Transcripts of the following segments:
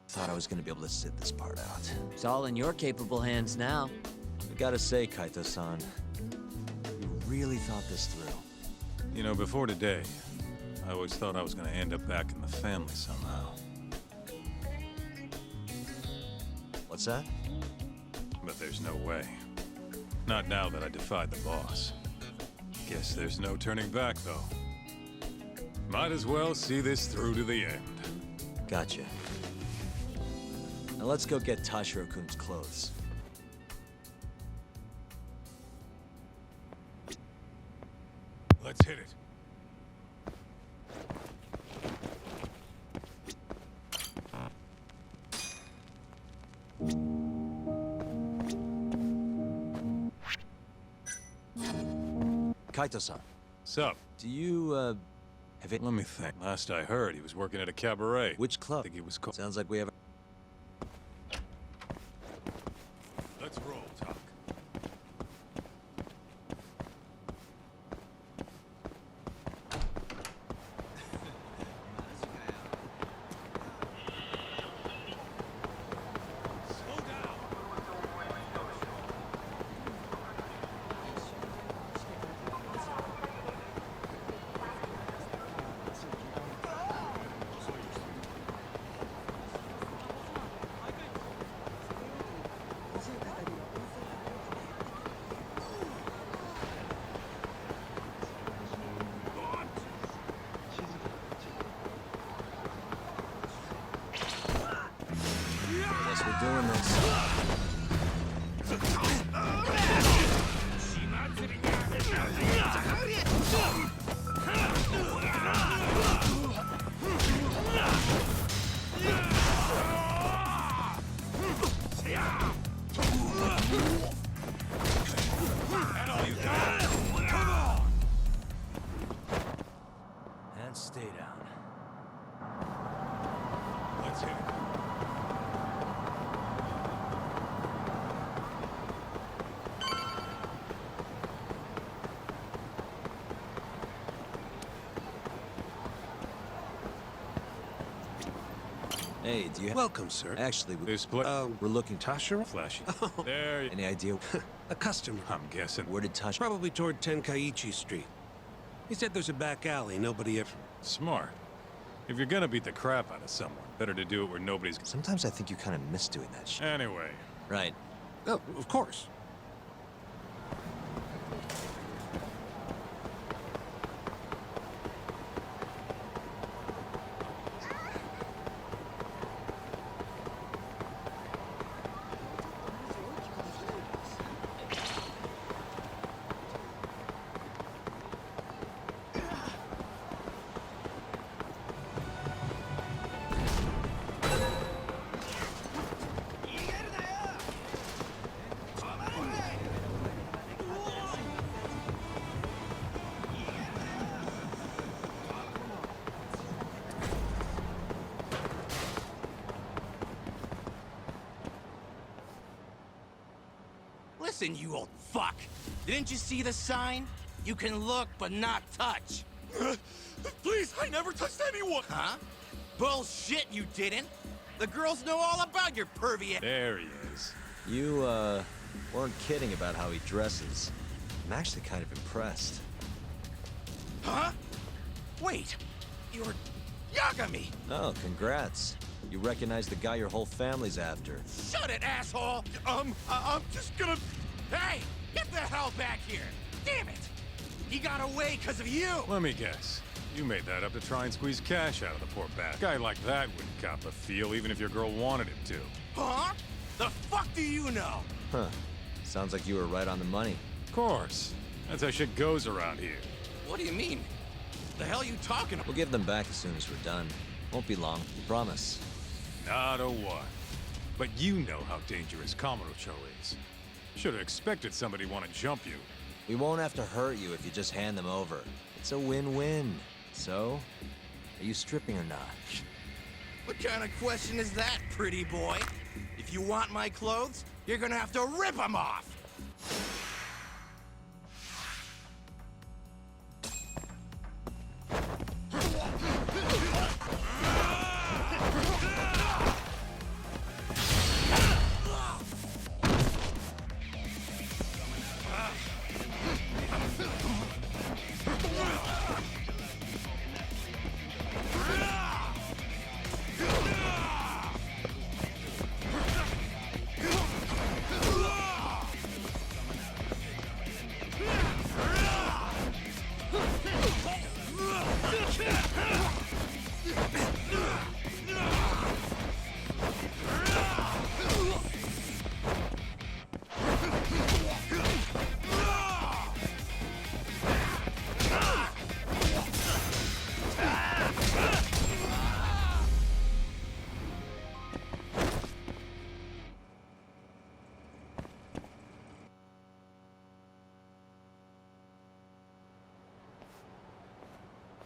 Thought I was gonna be able to sit this part out. It's all in your capable hands now. I gotta say, Kaito-san, you really thought this through. You know, before today, I always thought I was gonna end up back in the family somehow. What's that? But there's no way. Not now that I defied the boss. Guess there's no turning back, though. Might as well see this through to the end. Gotcha. Now let's go get Tashiro-kun's clothes. Let's hit it. Kaito-san, Sup? do you, have it? Let me think. Last I heard, he was working at a cabaret. Which I club? think he was called... Sounds like we have... Let's roll, Talk. Guess we're doing this. And stay down. Let's hit it. Hey, do you... Welcome, sir. Actually, This place... we're looking... Tashiro? Flashy. Oh. There you... Any idea? A customer. I'm guessing. Where did Tashiro... Probably toward Tenkaichi Street. He said there's a back alley nobody ever... Smart. If you're gonna beat the crap out of someone, better to do it where nobody's... Sometimes I think you kind of miss doing that shit. Anyway. Right. Oh, of course. Listen, you old fuck. Didn't you see the sign? You can look, but not touch. Please, I never touched anyone! Huh? Bullshit, you didn't. The girls know all about your pervy... There he is. You, weren't kidding about how he dresses. I'm actually kind of impressed. Huh? Wait, you're Yagami! Oh, congrats. You recognize the guy your whole family's after. Shut it, asshole! I'm just gonna... Hey, get the hell back here! Damn it! He got away because of you! Let me guess. You made that up to try and squeeze cash out of the poor bat. Guy like that wouldn't cop a feel even if your girl wanted him to. Huh? The fuck do you know? Huh. Sounds like you were right on the money. Of course. That's how shit goes around here. What do you mean? The hell you talking about? We'll give them back as soon as we're done. Won't be long, promise. Not a what. But you know how dangerous Kamurocho is. Should have expected somebody to want to jump you. We won't have to hurt you if you just hand them over. It's a win-win. So, are you stripping or not? What kind of question is that, pretty boy? If you want my clothes, you're gonna have to rip them off!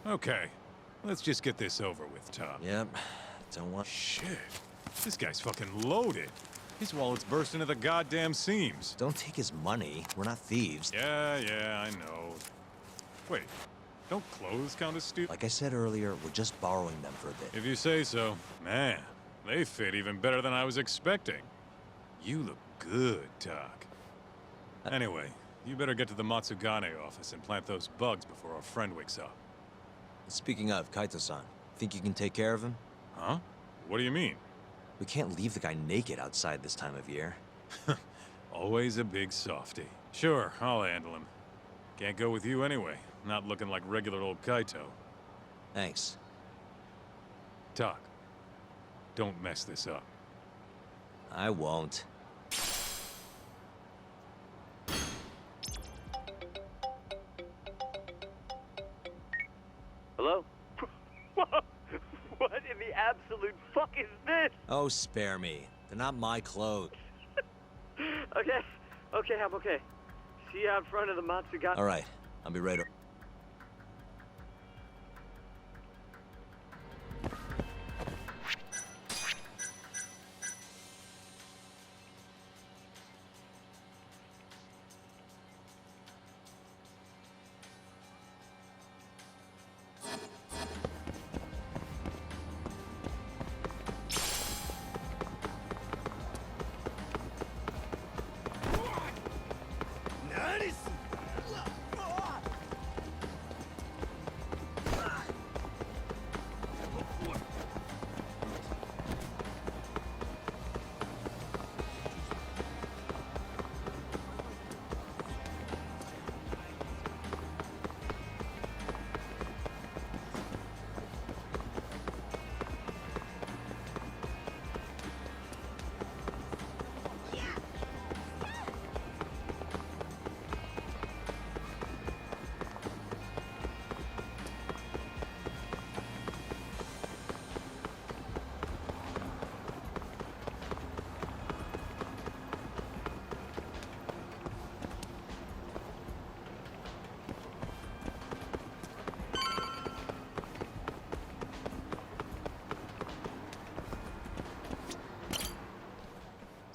Okay, let's just get this over with, Tom. Yep. Don't want... Shit. This guy's fucking loaded. His wallet's bursting at the goddamn seams. Don't take his money. We're not thieves. Yeah, I know. Wait, don't clothes count as steal? Like I said earlier, we're just borrowing them for a bit. If you say so. Man, they fit even better than I was expecting. You look good, Doc. Anyway, you better get to the Matsugane office and plant those bugs before our friend wakes up. Speaking of, Kaito-san, think you can take care of him? Huh? What do you mean? We can't leave the guy naked outside this time of year. Always a big softy. Sure, I'll handle him. Can't go with you anyway. Not looking like regular old Kaito. Thanks. Doc, don't mess this up. I won't. Hello? What in the absolute fuck is this? Oh, spare me. They're not my clothes. Okay, I'm okay. See you out front of the Matsugane. All right, I'll be right over.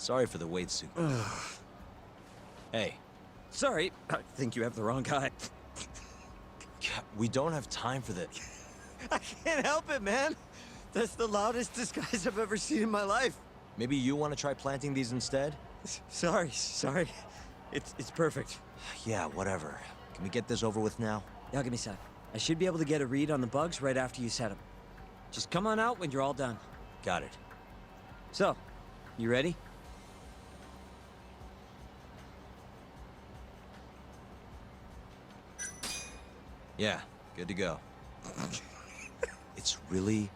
Sorry for the wait, suit. Hey, Sorry, I think you have the wrong guy. we don't have time for this. I can't help it, man. That's the loudest disguise I've ever seen in my life. Maybe you want to try planting these instead? Sorry. It's perfect. Yeah, whatever. Can we get this over with now? Now give me a sec. I should be able to get a read on the bugs right after you set them. Just come on out when you're all done. Got it. So, you ready? Yeah, good to go. It's really...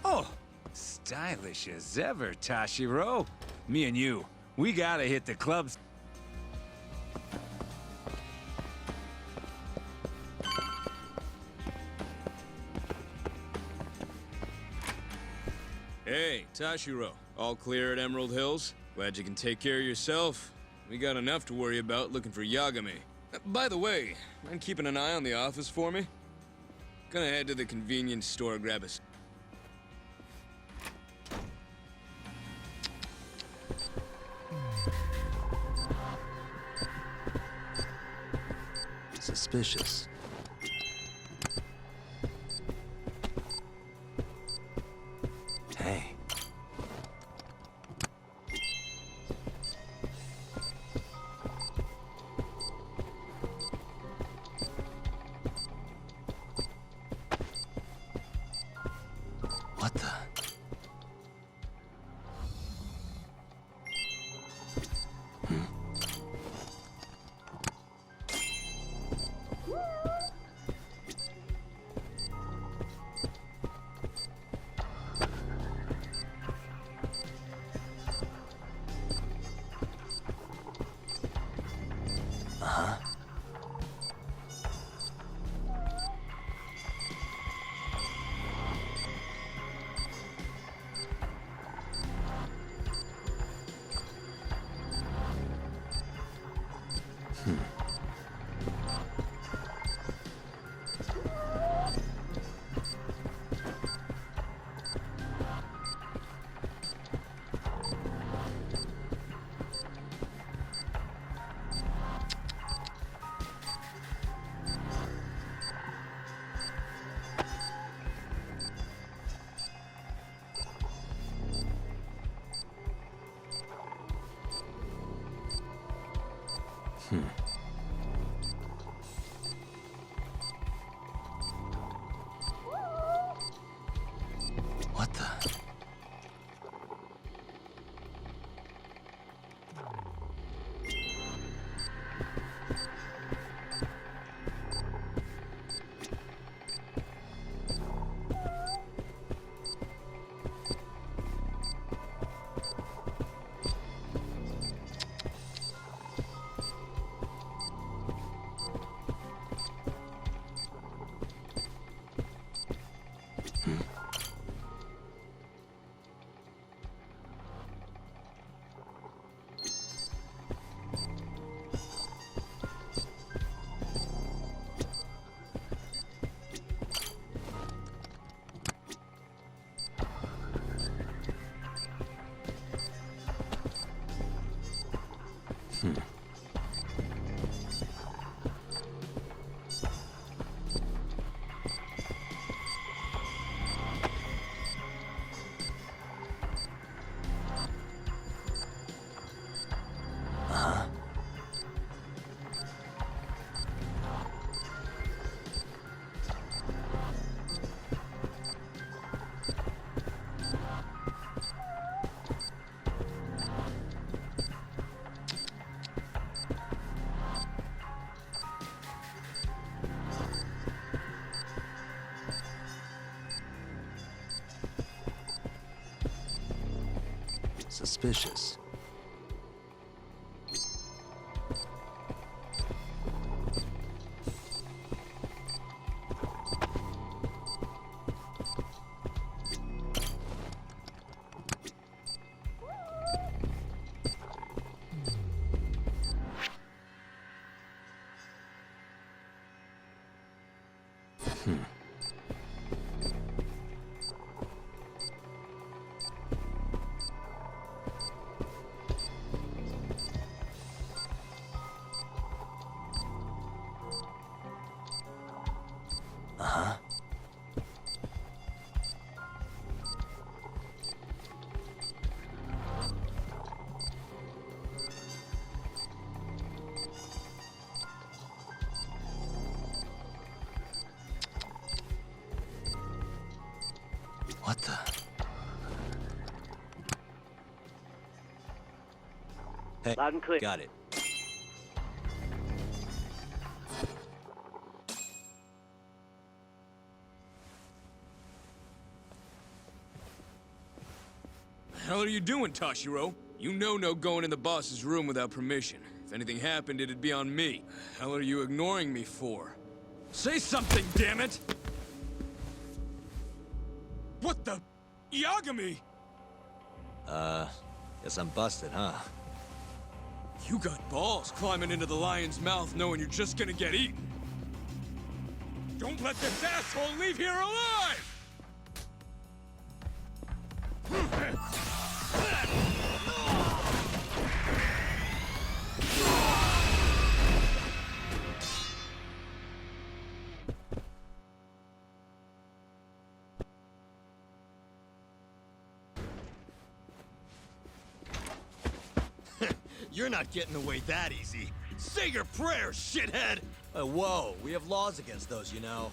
Oh, stylish as ever, Tashiro. Me and you, we gotta hit the clubs. Hey, Tashiro. All clear at Emerald Hills? Glad you can take care of yourself. We got enough to worry about looking for Yagami. By the way, mind keeping an eye on the office for me? Gonna head to the convenience store, grab a... suspicious. Hey. What the? What the? Suspicious. What the? Hey, Loud and clear. got it. The hell are you doing, Tashiro? You know no going in the boss's room without permission. If anything happened, it'd be on me. The hell are you ignoring me for? Say something, damn it! What the? Yagami! Guess I'm busted, huh? You got balls climbing into the lion's mouth knowing you're just gonna get eaten. Don't let this asshole leave here alive! You're not getting away that easy. Say your prayers, shithead! Whoa, we have laws against those, you know.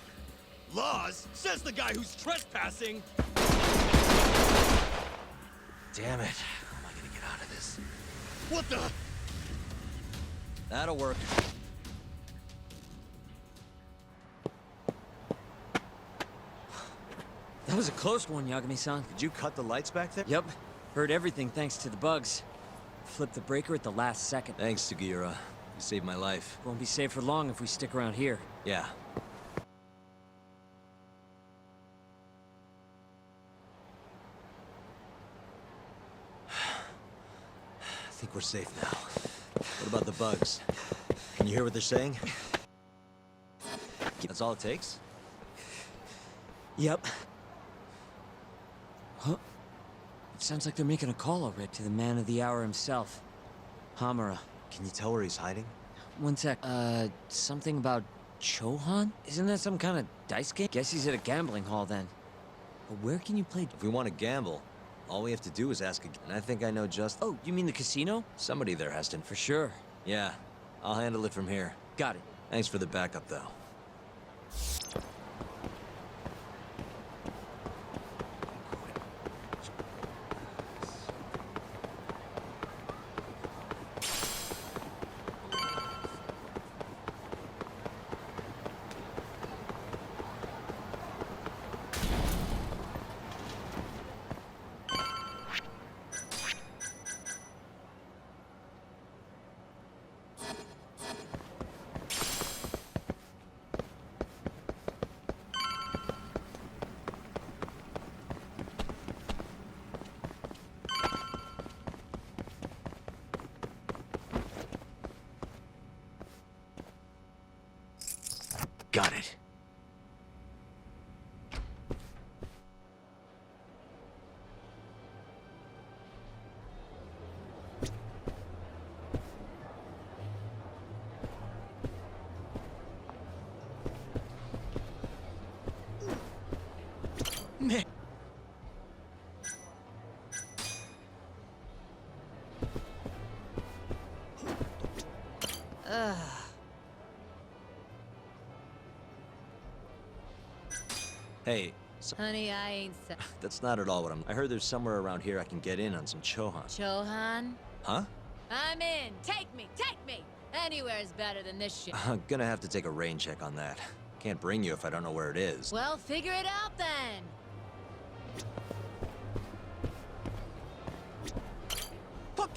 Laws? Says the guy who's trespassing! Damn it. How am I gonna get out of this? What the? That'll work. That was a close one, Yagami-san. Did you cut the lights back there? Yep. Heard everything thanks to the bugs. Flipped the breaker at the last second. Thanks, Sugiura. You saved my life. Won't be safe for long if we stick around here. Yeah. I think we're safe now. What about the bugs? Can you hear what they're saying? That's all it takes? Yep. Huh? It sounds like they're making a call already to the man of the hour himself. Hamura. Can you tell where he's hiding? One sec. Something about Chohan? Isn't that some kind of dice game? Guess he's at a gambling hall then. But where can you play? If we want to gamble, all we have to do is ask again. And I think I know just... Oh, you mean the casino? Somebody there has to... For sure. Yeah. I'll handle it from here. Got it. Thanks for the backup, though. Got it. Man. Hey, Honey, I ain't so... that's not at all what I heard there's somewhere around here I can get in on some Chohan. Chohan? Huh? I'm in. Take me, take me! Anywhere's better than this shit. I'm gonna have to take a rain check on that. Can't bring you if I don't know where it is. Well, figure it out then. Fuck!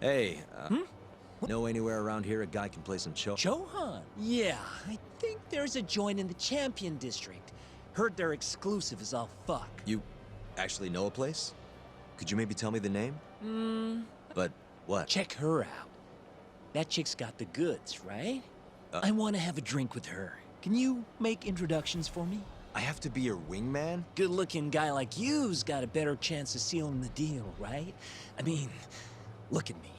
Hey, know anywhere around here a guy can play some Chohan? Yeah, I think there's a joint in the Champion District. Heard they're exclusive as all fuck. You actually know a place? Could you maybe tell me the name? But what? Check her out. That chick's got the goods, right? I want to have a drink with her. Can you make introductions for me? I have to be your wingman? Good-looking guy like you's got a better chance of sealing the deal, right? I mean, look at me.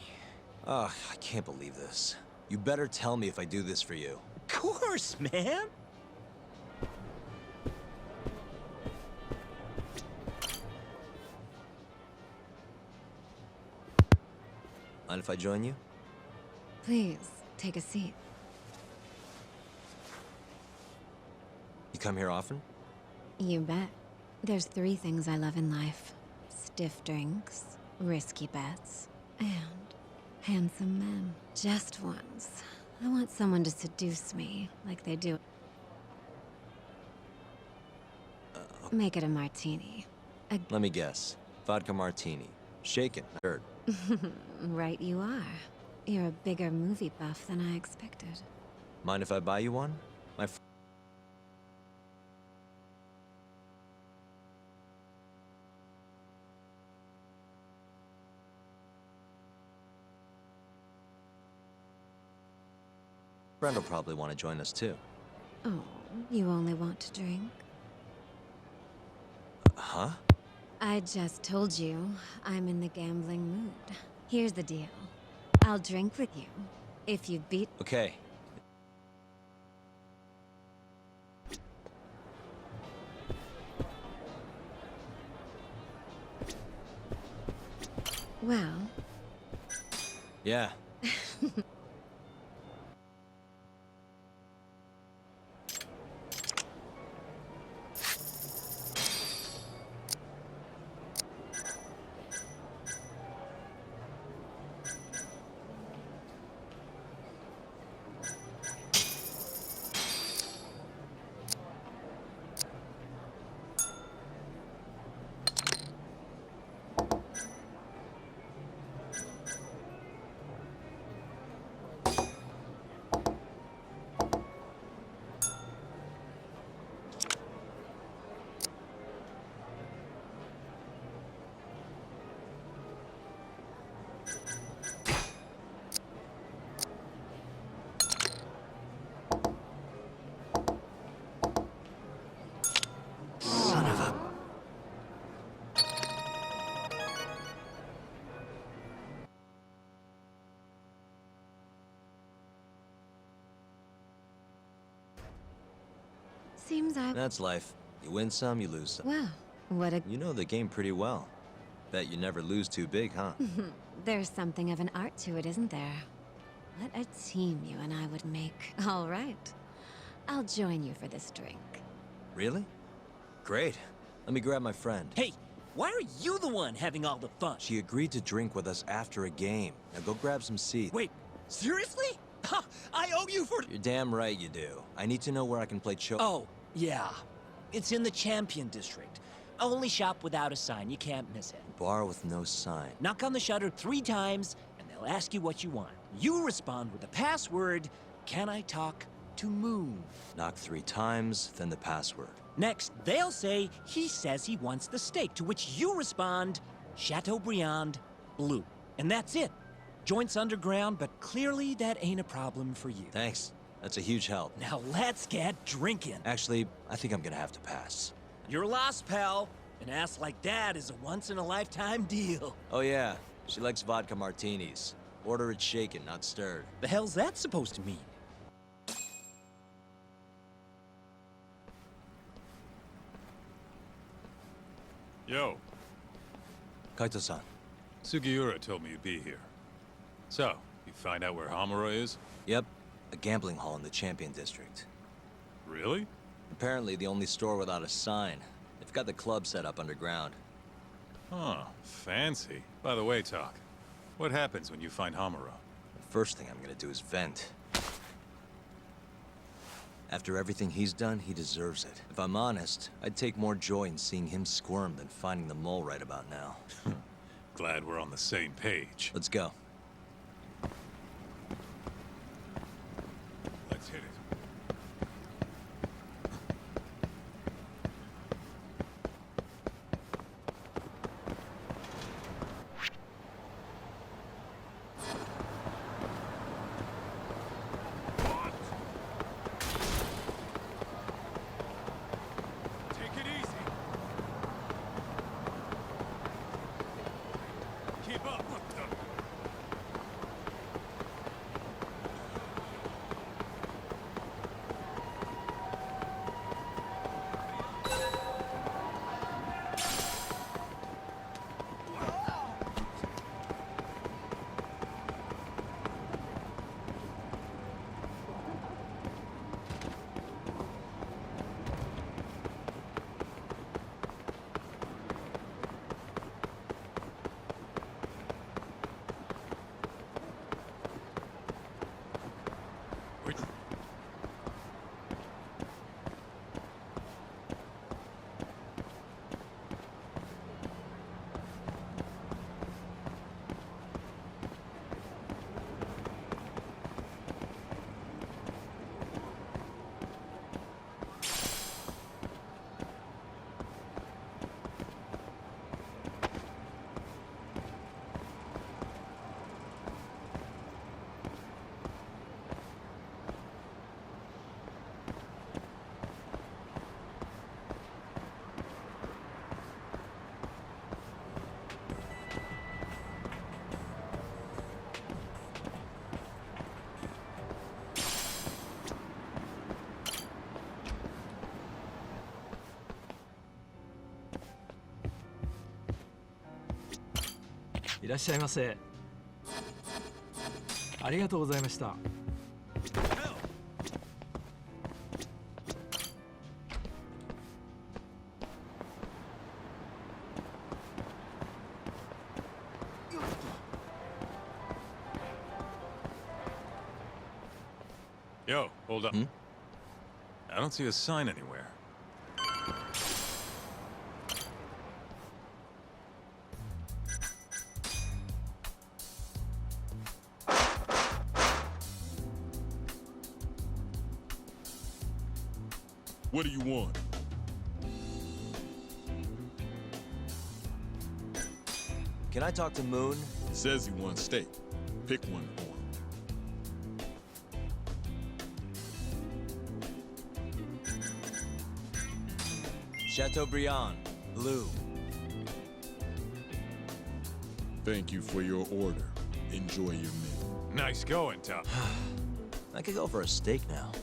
Oh, I can't believe this. You better tell me if I do this for you. Of course, man! Mind if I join you? Please, take a seat. You come here often? You bet. There's 3 things I love in life. Stiff drinks, risky bets, and handsome men. Just once. I want someone to seduce me, like they do. Make it a martini. Let me guess. Vodka martini. Shaken. Heard. Right you are. You're a bigger movie buff than I expected. Mind if I buy you one? My friend will probably want to join us too. Oh, you only want to drink? Huh? I just told you, I'm in the gambling mood. Here's the deal. I'll drink with you, if you beat... Okay. Well... Yeah. Son of a... Seems I... That's life. You win some, you lose some. Well, what a... You know the game pretty well. Bet you never lose too big, huh? There's something of an art to it, isn't there? What a team you and I would make. All right. I'll join you for this drink. Really? Great. Let me grab my friend. Hey, why are you the one having all the fun? She agreed to drink with us after a game. Now go grab some seats. Wait, seriously? Ha! I owe you for... You're damn right you do. I need to know where I can play Oh, yeah. It's in the Champion District. Only shop without a sign. You can't miss it. Bar with no sign. Knock on the shutter 3 times, and they'll ask you what you want. You respond with the password, "Can I talk to Moon?" Knock 3 times, then the password. Next, they'll say, "He says he wants the steak," to which you respond, "Chateaubriand Blue." And that's it. Joint's underground, but clearly that ain't a problem for you. Thanks. That's a huge help. Now let's get drinking. Actually, I think I'm gonna have to pass. You're lost, pal. An ass like that is a once-in-a-lifetime deal. Oh yeah, she likes vodka martinis. Order it shaken, not stirred. The hell's that supposed to mean? Yo, Kaito-san. Sugiura told me you'd be here. So, you find out where Hamura is? Yep, a gambling hall in the Champion District. Really? Apparently the only store without a sign. They've got the club set up underground. Huh, fancy. By the way, Talk, what happens when you find Hamura? The first thing I'm gonna do is vent. After everything he's done, he deserves it. If I'm honest, I'd take more joy in seeing him squirm than finding the mole right about now. Glad we're on the same page. Let's go. Let's hit it. Take it easy. Keep up. What the? Which?いらっしゃいませ。ありがとうございました。Yo, hold up. I don't see a sign anywhere. What do you want? Can I talk to Moon? Says he wants steak. Pick one for him. Chateaubriand Blue. Thank you for your order. Enjoy your meal. Nice going, Top. I could go for a steak now.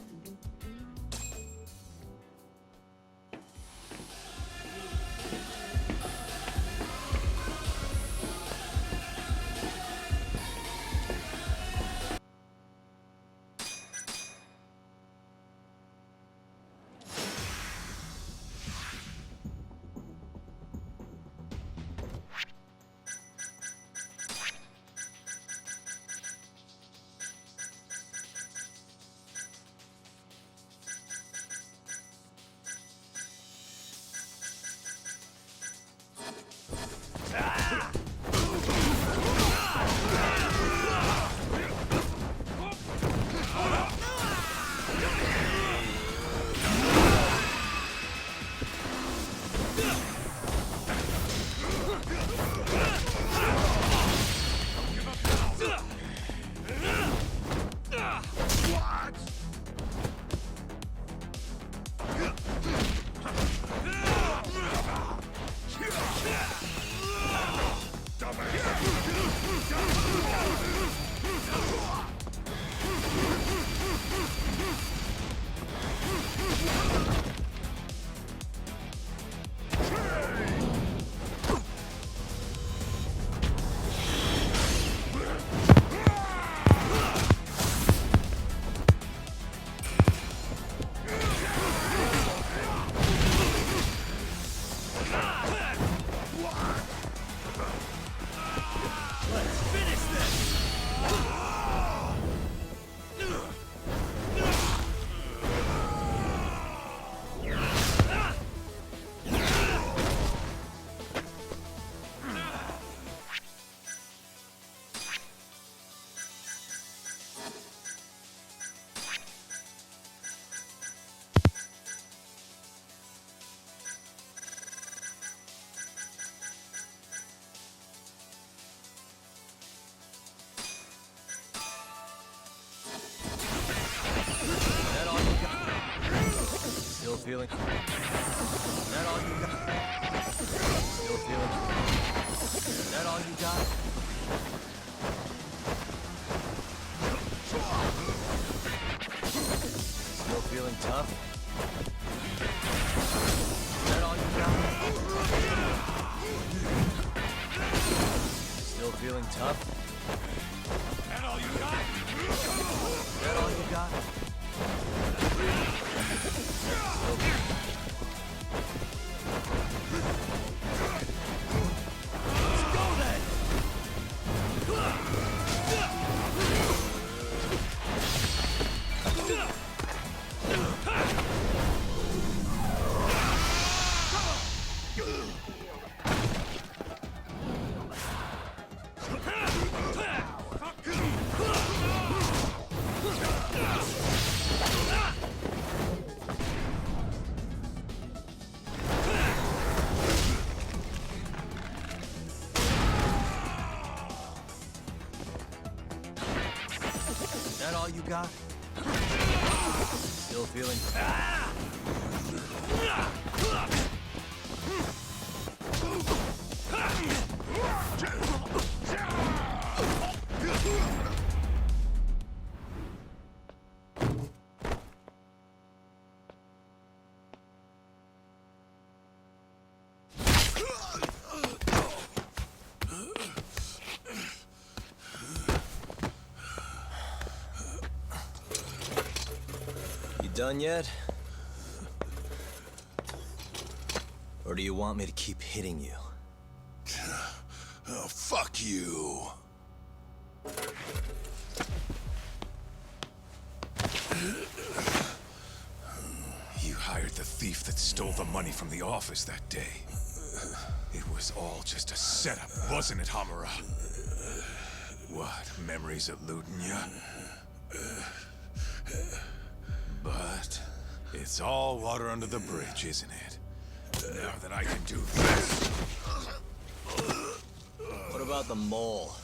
feeling... Is that all you got? Still feeling... Is that all you got? Still feeling tough? Is that all you got? Still feeling tough? Is that all you got? Is that all you got? Let's go then! Is that all you got? Still feeling... Done yet? Or do you want me to keep hitting you? Oh, fuck you. You hired the thief that stole the money from the office that day. It was all just a setup, wasn't it, Hamura? What, memories eluding you? But it's all water under the bridge, isn't it? Now that I can do this... What about the mole?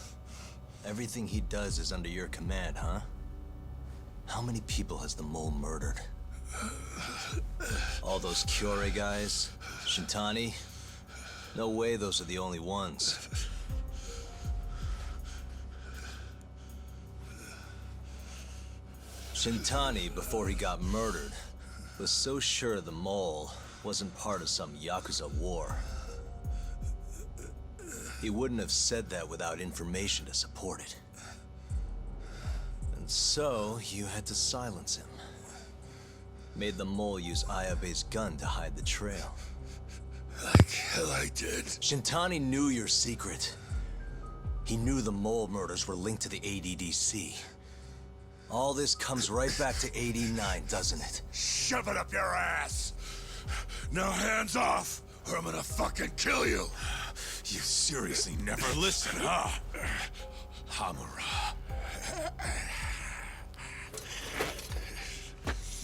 Everything he does is under your command, huh? How many people has the mole murdered? All those Kyorei guys? Shintani? No way those are the only ones. Shintani, before he got murdered, was so sure the mole wasn't part of some Yakuza war. He wouldn't have said that without information to support it. And so, you had to silence him. Made the mole use Ayabe's gun to hide the trail. Like hell I did. Shintani knew your secret. He knew the mole murders were linked to the ADDC. All this comes right back to 89, doesn't it? Shove it up your ass! Now hands off, or I'm gonna fucking kill you! You seriously never listen, huh? Hamura.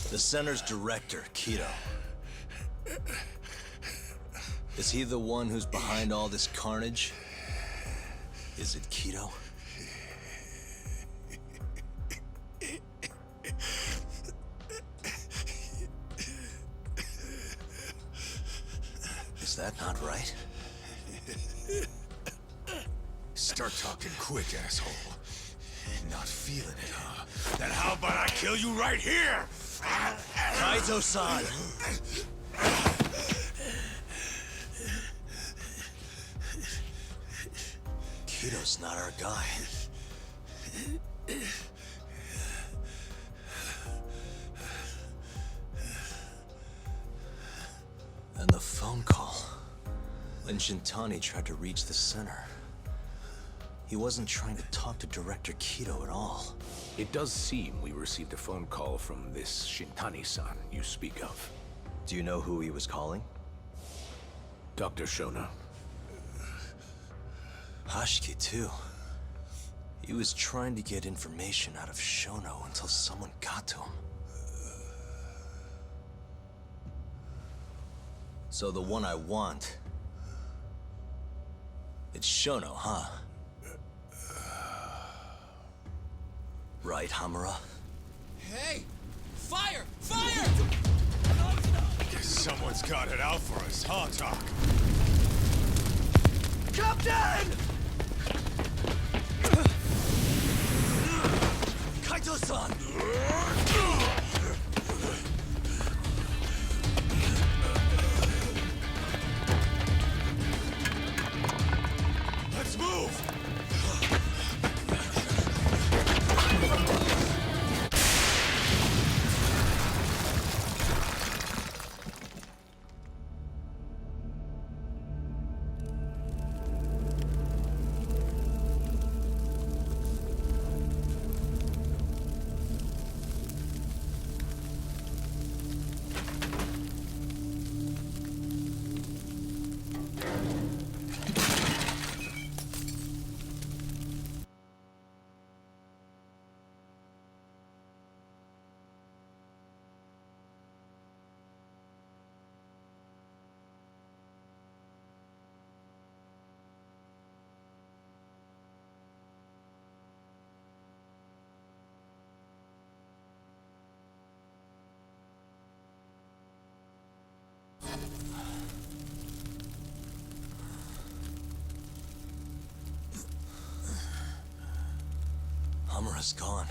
The center's director, Kido. Is he the one who's behind all this carnage? Is it Kido? Is that not right? Start talking quick, asshole. Not feeling it, huh? Then how about I kill you right here? Kaizo-san! Kido's not our guy. And the phone call. When Shintani tried to reach the center, he wasn't trying to talk to Director Kido at all. It does seem we received a phone call from this Shintani-san you speak of. Do you know who he was calling? Dr. Shona. Hashiki, too. He was trying to get information out of Shono until someone got to him. So the one I want... it's Shono, huh? Right, Hamura? Hey! Fire! Fire! Someone's got it out for us, huh, Doc? Captain! Kaito-san! Let's move! Hamura's gone.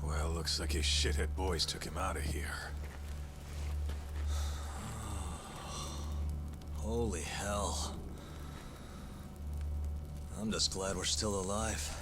Well, looks like his shithead boys took him out of here. Holy hell. I'm just glad we're still alive.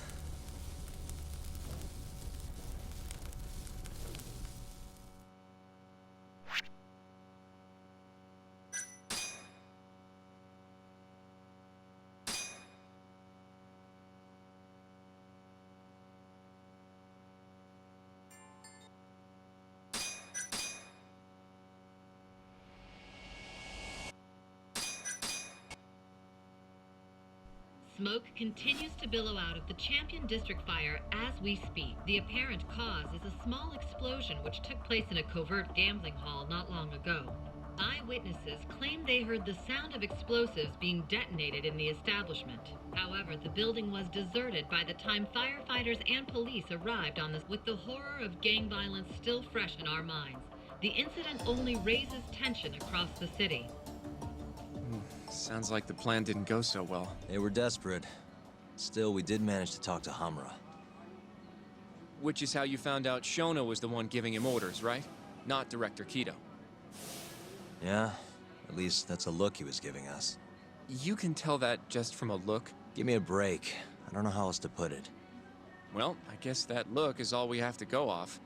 Smoke continues to billow out of the Champion District fire as we speak. The apparent cause is a small explosion which took place in a covert gambling hall not long ago. Eyewitnesses claim they heard the sound of explosives being detonated in the establishment. However, the building was deserted by the time firefighters and police arrived on this. With the horror of gang violence still fresh in our minds, the incident only raises tension across the city. Sounds like the plan didn't go so well. They were desperate. Still, we did manage to talk to Hamura. Which is how you found out Shona was the one giving him orders, right? Not Director Kido. Yeah, at least that's a look he was giving us. You can tell that just from a look? Give me a break. I don't know how else to put it. Well, I guess that look is all we have to go off.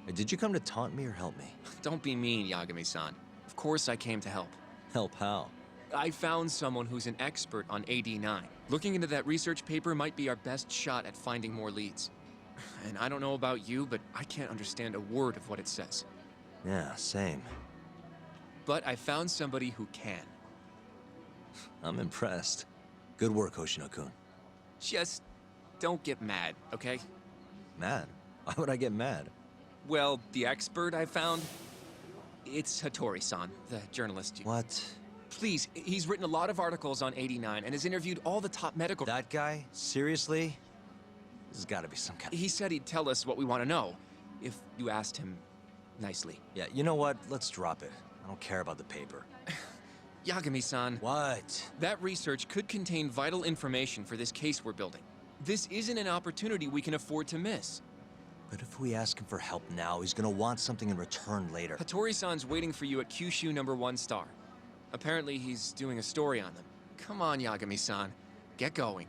Hey, did you come to taunt me or help me? Don't be mean, Yagami-san. Of course I came to help. Help how? I found someone who's an expert on AD9. Looking into that research paper might be our best shot at finding more leads. And I don't know about you, but I can't understand a word of what it says. Yeah, same. But I found somebody who can. I'm impressed. Good work, Hoshino-kun. Just don't get mad, okay? Mad? Why would I get mad? Well, the expert I found, it's Hattori-san, the journalist. What? Please, he's written a lot of articles on 89 and has interviewed all the top medical... That guy? Seriously? This has got to be some kind of... He said he'd tell us what we want to know, if you asked him nicely. Yeah, you know what? Let's drop it. I don't care about the paper. Yagami-san. What? That research could contain vital information for this case we're building. This isn't an opportunity we can afford to miss. But if we ask him for help now, he's gonna want something in return later. Hattori-san's waiting for you at Kyushu #1 star. Apparently, he's doing a story on them. Come on, Yagami-san. Get going.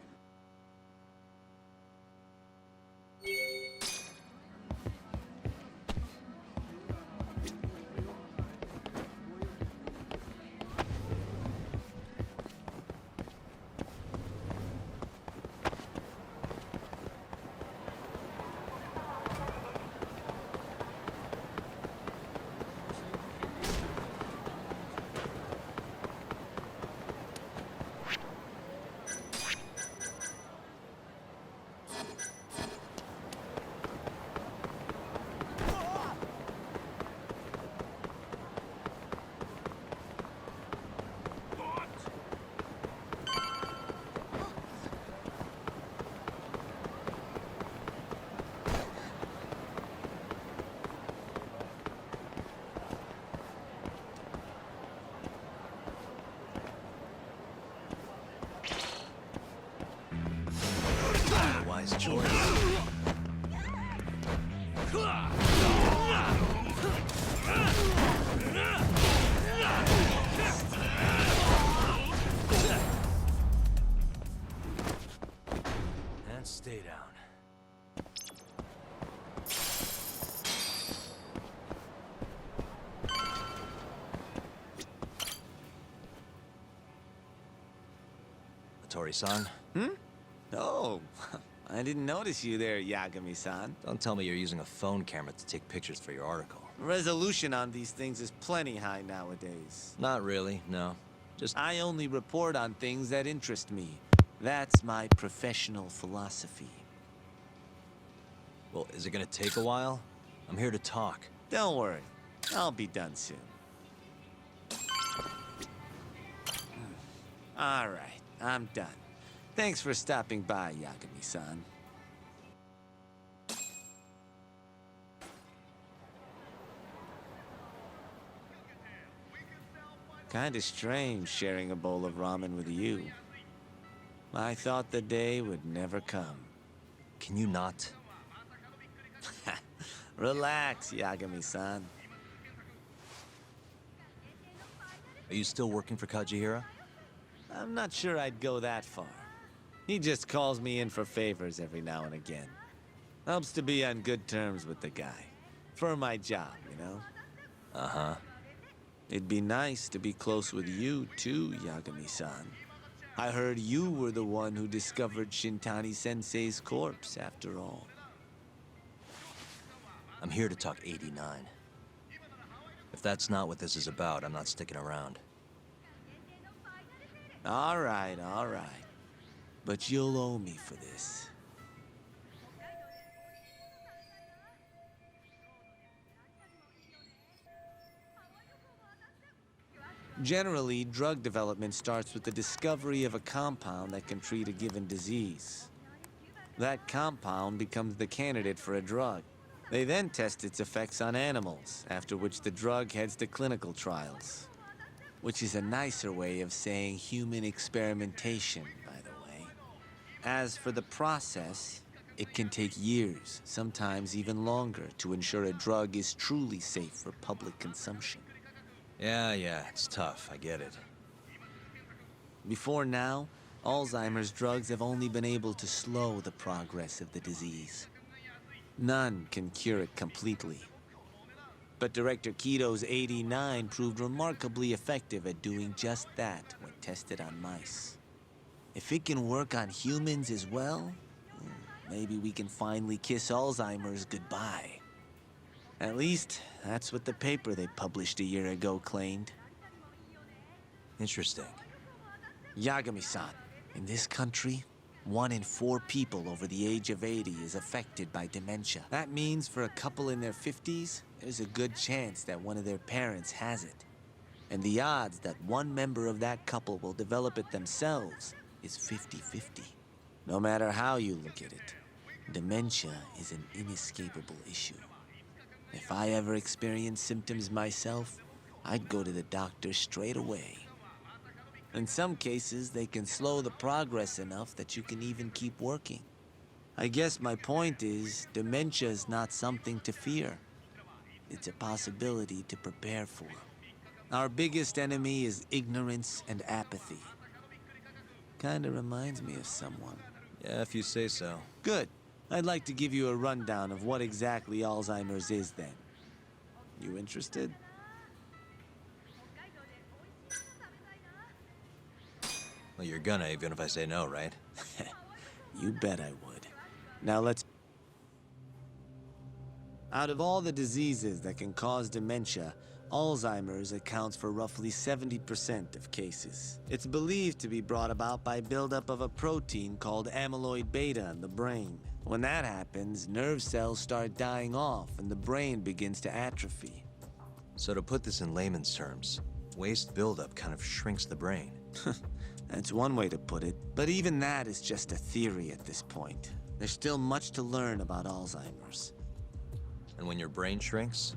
laboratory-san. Oh, I didn't notice you there, Yagami-san. Don't tell me you're using a phone camera to take pictures for your article. Resolution on these things is plenty high nowadays. Not really, no. Just... I only report on things that interest me. That's my professional philosophy. Well, is it gonna take a while? I'm here to talk. Don't worry. I'll be done soon. All right, I'm done. Thanks for stopping by, Yagami-san. Kinda strange sharing a bowl of ramen with you. I thought the day would never come. Can you not? Relax, Yagami-san. Are you still working for Kajihira? I'm not sure I'd go that far. He just calls me in for favors every now and again. Helps to be on good terms with the guy. For my job, you know? Uh-huh. It'd be nice to be close with you, too, Yagami-san. I heard you were the one who discovered Shintani-sensei's corpse, after all. I'm here to talk 89. If that's not what this is about, I'm not sticking around. All right. But you'll owe me for this. Generally, drug development starts with the discovery of a compound that can treat a given disease. That compound becomes the candidate for a drug. They then test its effects on animals, after which the drug heads to clinical trials. Which is a nicer way of saying human experimentation, by the way. As for the process, it can take years, sometimes even longer, to ensure a drug is truly safe for public consumption. Yeah, it's tough, I get it. Before now, Alzheimer's drugs have only been able to slow the progress of the disease. None can cure it completely. But Director Kito's 89 proved remarkably effective at doing just that when tested on mice. If it can work on humans as well, maybe we can finally kiss Alzheimer's goodbye. At least, that's what the paper they published a year ago claimed. Interesting. Yagami-san, in this country, 1 in 4 people over the age of 80 is affected by dementia. That means for a couple in their 50s, there's a good chance that one of their parents has it. And the odds that one member of that couple will develop it themselves is 50-50. No matter how you look at it, dementia is an inescapable issue. If I ever experienced symptoms myself, I'd go to the doctor straight away. In some cases, they can slow the progress enough that you can even keep working. I guess my point is, dementia is not something to fear. It's a possibility to prepare for. Our biggest enemy is ignorance and apathy. Kinda reminds me of someone. Yeah, if you say so. Good. I'd like to give you a rundown of what exactly Alzheimer's is then. You interested? Well, you're gonna, even if I say no, right? You bet I would. Now let's... Out of all the diseases that can cause dementia, Alzheimer's accounts for roughly 70% of cases. It's believed to be brought about by buildup of a protein called amyloid beta in the brain. When that happens, nerve cells start dying off and the brain begins to atrophy. So to put this in layman's terms, waste buildup kind of shrinks the brain. That's one way to put it, but even that is just a theory at this point. There's still much to learn about Alzheimer's. And when your brain shrinks?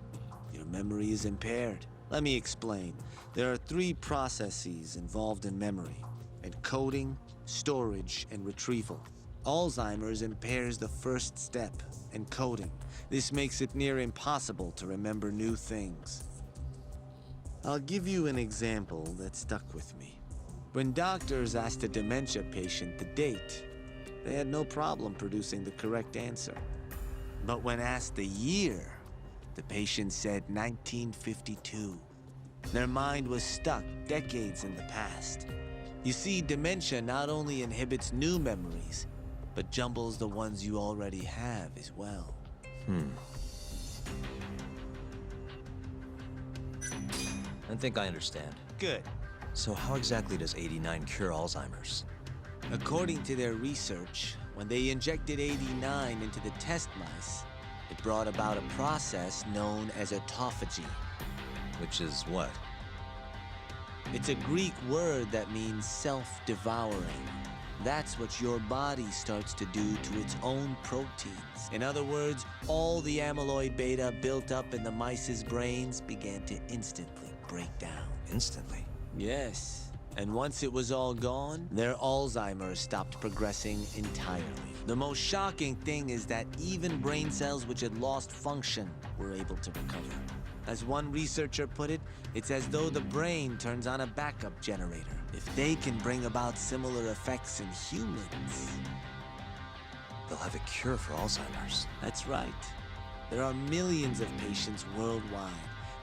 Your memory is impaired. Let me explain. There are 3 processes involved in memory: encoding, storage, and retrieval. Alzheimer's impairs the first step, encoding. This makes it near impossible to remember new things. I'll give you an example that stuck with me. When doctors asked a dementia patient the date, they had no problem producing the correct answer. But when asked the year, the patient said 1952. Their mind was stuck decades in the past. You see, dementia not only inhibits new memories, but jumbles the ones you already have as well. I think I understand. Good. So how exactly does 89 cure Alzheimer's? According to their research, when they injected 89 into the test mice, it brought about a process known as autophagy. Which is what? It's a Greek word that means self-devouring. That's what your body starts to do to its own proteins. In other words, all the amyloid beta built up in the mice's brains began to instantly break down. Instantly? Yes. And once it was all gone, their Alzheimer's stopped progressing entirely. The most shocking thing is that even brain cells which had lost function were able to recover. As one researcher put it, it's as though the brain turns on a backup generator. If they can bring about similar effects in humans... They'll have a cure for Alzheimer's. That's right. There are millions of patients worldwide,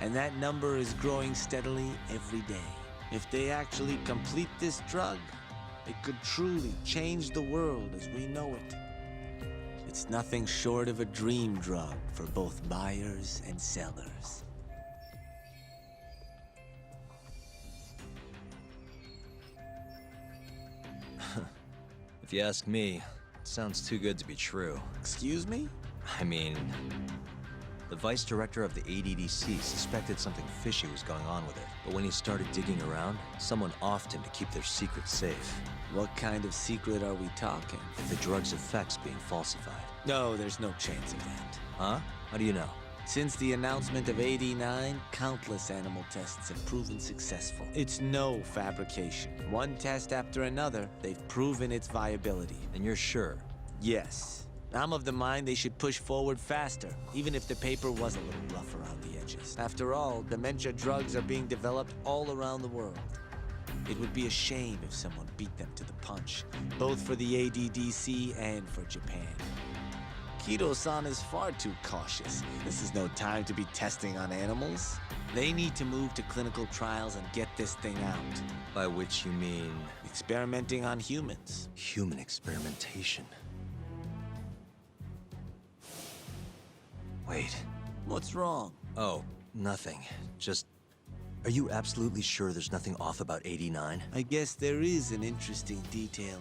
and that number is growing steadily every day. If they actually complete this drug, it could truly change the world as we know it. It's nothing short of a dream drug for both buyers and sellers. If you ask me, it sounds too good to be true. Excuse me? I mean, the vice director of the ADDC suspected something fishy was going on with it. But when he started digging around, someone offed him to keep their secret safe. What kind of secret are we talking? The drug's effects being falsified. No, there's no chance of that. Huh? How do you know? Since the announcement of 89, countless animal tests have proven successful. It's no fabrication. One test after another, they've proven its viability. And you're sure? Yes. I'm of the mind they should push forward faster, even if the paper was a little rough around the edges. After all, dementia drugs are being developed all around the world. It would be a shame if someone beat them to the punch, both for the ADDC and for Japan. Kido-san is far too cautious. This is no time to be testing on animals. They need to move to clinical trials and get this thing out. By which you mean? Experimenting on humans. Human experimentation. Wait. What's wrong? Oh, nothing. Just... Are you absolutely sure there's nothing off about 89? I guess there is an interesting detail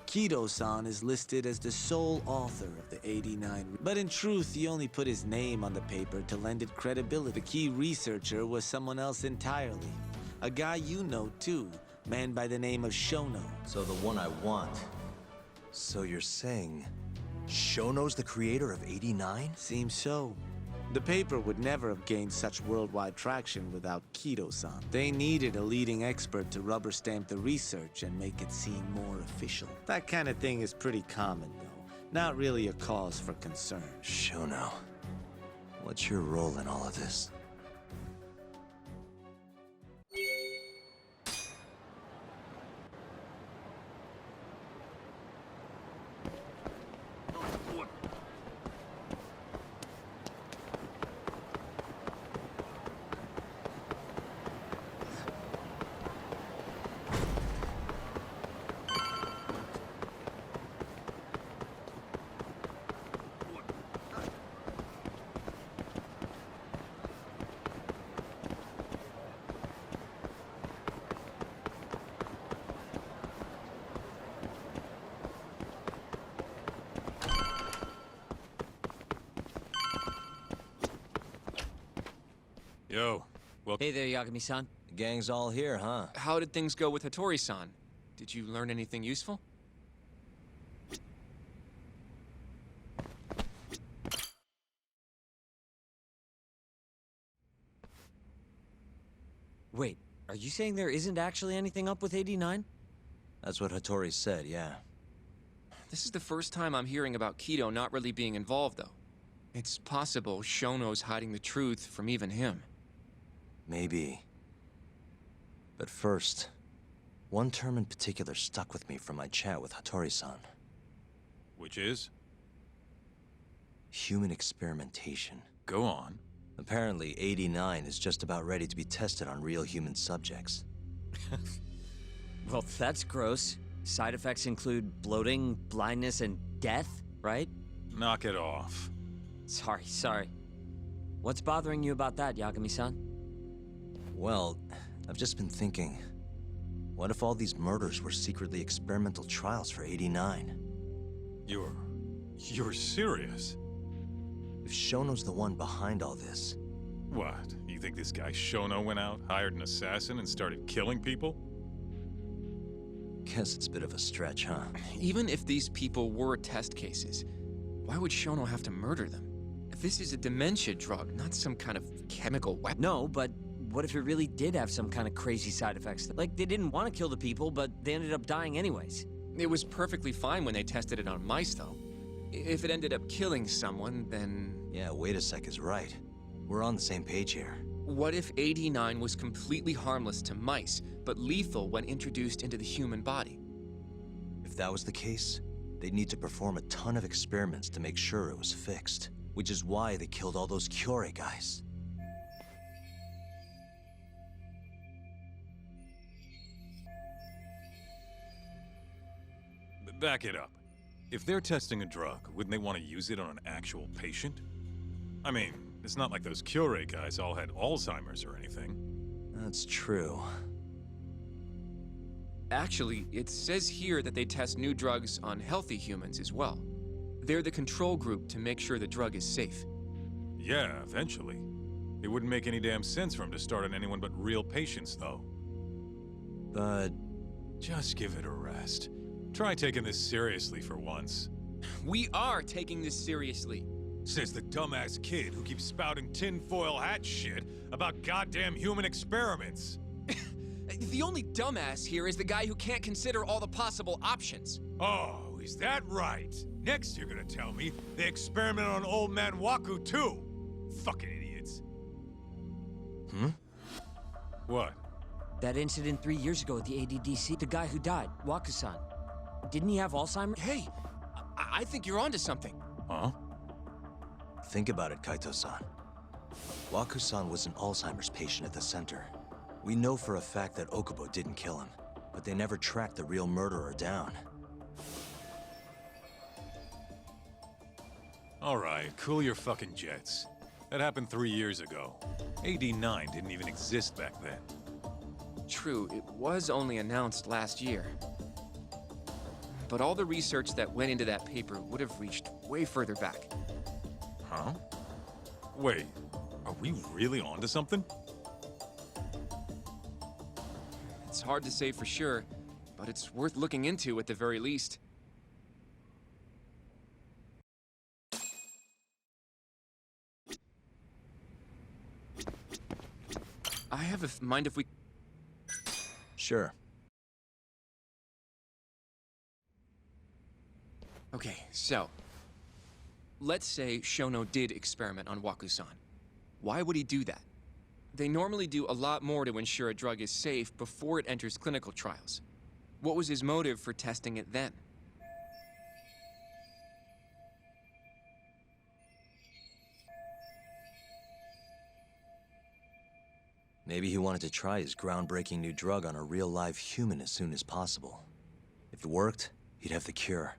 Kido-san is listed as the sole author of the 89, but in truth, he only put his name on the paper to lend it credibility. The key researcher was someone else entirely. A guy you know, too, man by the name of Shono. So the one I want. So you're saying Shono's the creator of 89? Seems so. The paper would never have gained such worldwide traction without Kido-san. They needed a leading expert to rubber stamp the research and make it seem more official. That kind of thing is pretty common, though. Not really a cause for concern. Shono, what's your role in all of this? Yo, well... Hey there, Yagami-san. The gang's all here, huh? How did things go with Hattori-san? Did you learn anything useful? Wait, are you saying there isn't actually anything up with 89? That's what Hattori said, yeah. This is the first time I'm hearing about Kido not really being involved, though. It's possible Shono's hiding the truth from even him. Maybe. But first, one term in particular stuck with me from my chat with Hattori-san. Which is? Human experimentation. Go on. Apparently, 89 is just about ready to be tested on real human subjects. Well, that's gross. Side effects include bloating, blindness, and death, right? Knock it off. Sorry. What's bothering you about that, Yagami-san? Well, I've just been thinking, what if all these murders were secretly experimental trials for 89? You're serious? If Shono's the one behind all this... What? You think this guy Shono went out, hired an assassin, and started killing people? Guess it's a bit of a stretch, huh? Even if these people were test cases, why would Shono have to murder them? This is a dementia drug, not some kind of chemical weapon. No, but what if it really did have some kind of crazy side effects? Like, they didn't want to kill the people, but they ended up dying anyways. It was perfectly fine when they tested it on mice, though. If it ended up killing someone, then... Yeah, wait a sec is right. We're on the same page here. What if 89 was completely harmless to mice, but lethal when introduced into the human body? If that was the case, they'd need to perform a ton of experiments to make sure it was fixed. Which is why they killed all those Kyorei guys. Back it up. If they're testing a drug, wouldn't they want to use it on an actual patient? I mean, it's not like those Kyorei guys all had Alzheimer's or anything. That's true. Actually, it says here that they test new drugs on healthy humans as well. They're the control group to make sure the drug is safe. Yeah, eventually. It wouldn't make any damn sense for him to start on anyone but real patients, though. But... just give it a rest. Try taking this seriously for once. We are taking this seriously. Says the dumbass kid who keeps spouting tinfoil hat shit about goddamn human experiments. The only dumbass here is the guy who can't consider all the possible options. Oh, is that right? Next you're gonna tell me they experimented on old man Waku too. Fucking idiots. What? That incident 3 years ago at the ADDC, the guy who died, Waku-san. Didn't he have Alzheimer's? Hey, I think you're onto something. Huh? Think about it, Kaito-san. Waku-san was an Alzheimer's patient at the center. We know for a fact that Okubo didn't kill him, but they never tracked the real murderer down. Alright, cool your fucking jets. That happened 3 years ago. AD9 didn't even exist back then. True, it was only announced last year. But all the research that went into that paper would have reached way further back. Huh? Wait, are we really onto something? It's hard to say for sure, but it's worth looking into at the very least. I have a mind if we... Sure. Okay, so... let's say Shono did experiment on Waku-san. Why would he do that? They normally do a lot more to ensure a drug is safe before it enters clinical trials. What was his motive for testing it then? Maybe he wanted to try his groundbreaking new drug on a real live human as soon as possible. If it worked, he'd have the cure.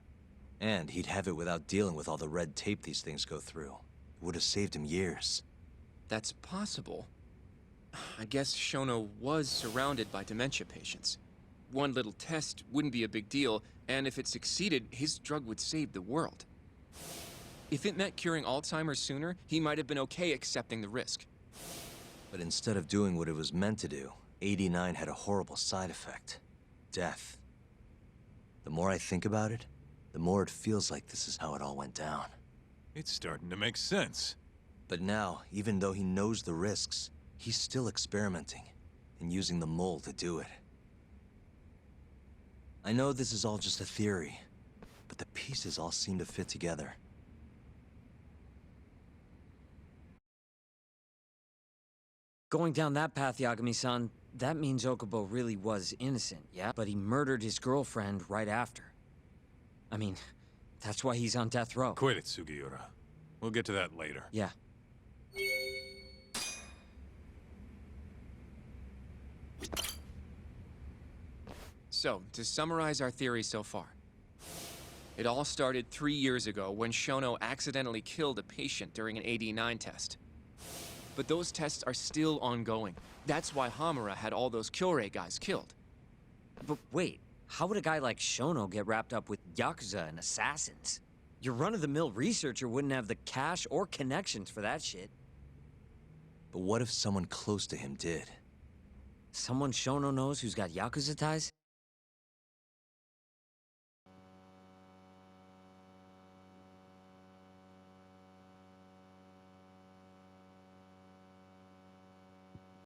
And he'd have it without dealing with all the red tape these things go through. It would have saved him years. That's possible. I guess Shono was surrounded by dementia patients. One little test wouldn't be a big deal, and if it succeeded, his drug would save the world. If it meant curing Alzheimer's sooner, he might have been okay accepting the risk. But instead of doing what it was meant to do, 89 had a horrible side effect. Death. The more I think about it, the more it feels like this is how it all went down. It's starting to make sense. But now, even though he knows the risks, he's still experimenting, and using the mole to do it. I know this is all just a theory, but the pieces all seem to fit together. Going down that path, Yagami-san, that means Okubo really was innocent, yeah? But he murdered his girlfriend right after. I mean, that's why he's on death row. Quit it, Sugiura. We'll get to that later. Yeah. So, to summarize our theory so far, it all started 3 years ago when Shono accidentally killed a patient during an AD9 test. But those tests are still ongoing. That's why Hamura had all those Kyorei guys killed. But wait, how would a guy like Shono get wrapped up with Yakuza and assassins? Your run-of-the-mill researcher wouldn't have the cash or connections for that shit. But what if someone close to him did? Someone Shono knows who's got Yakuza ties?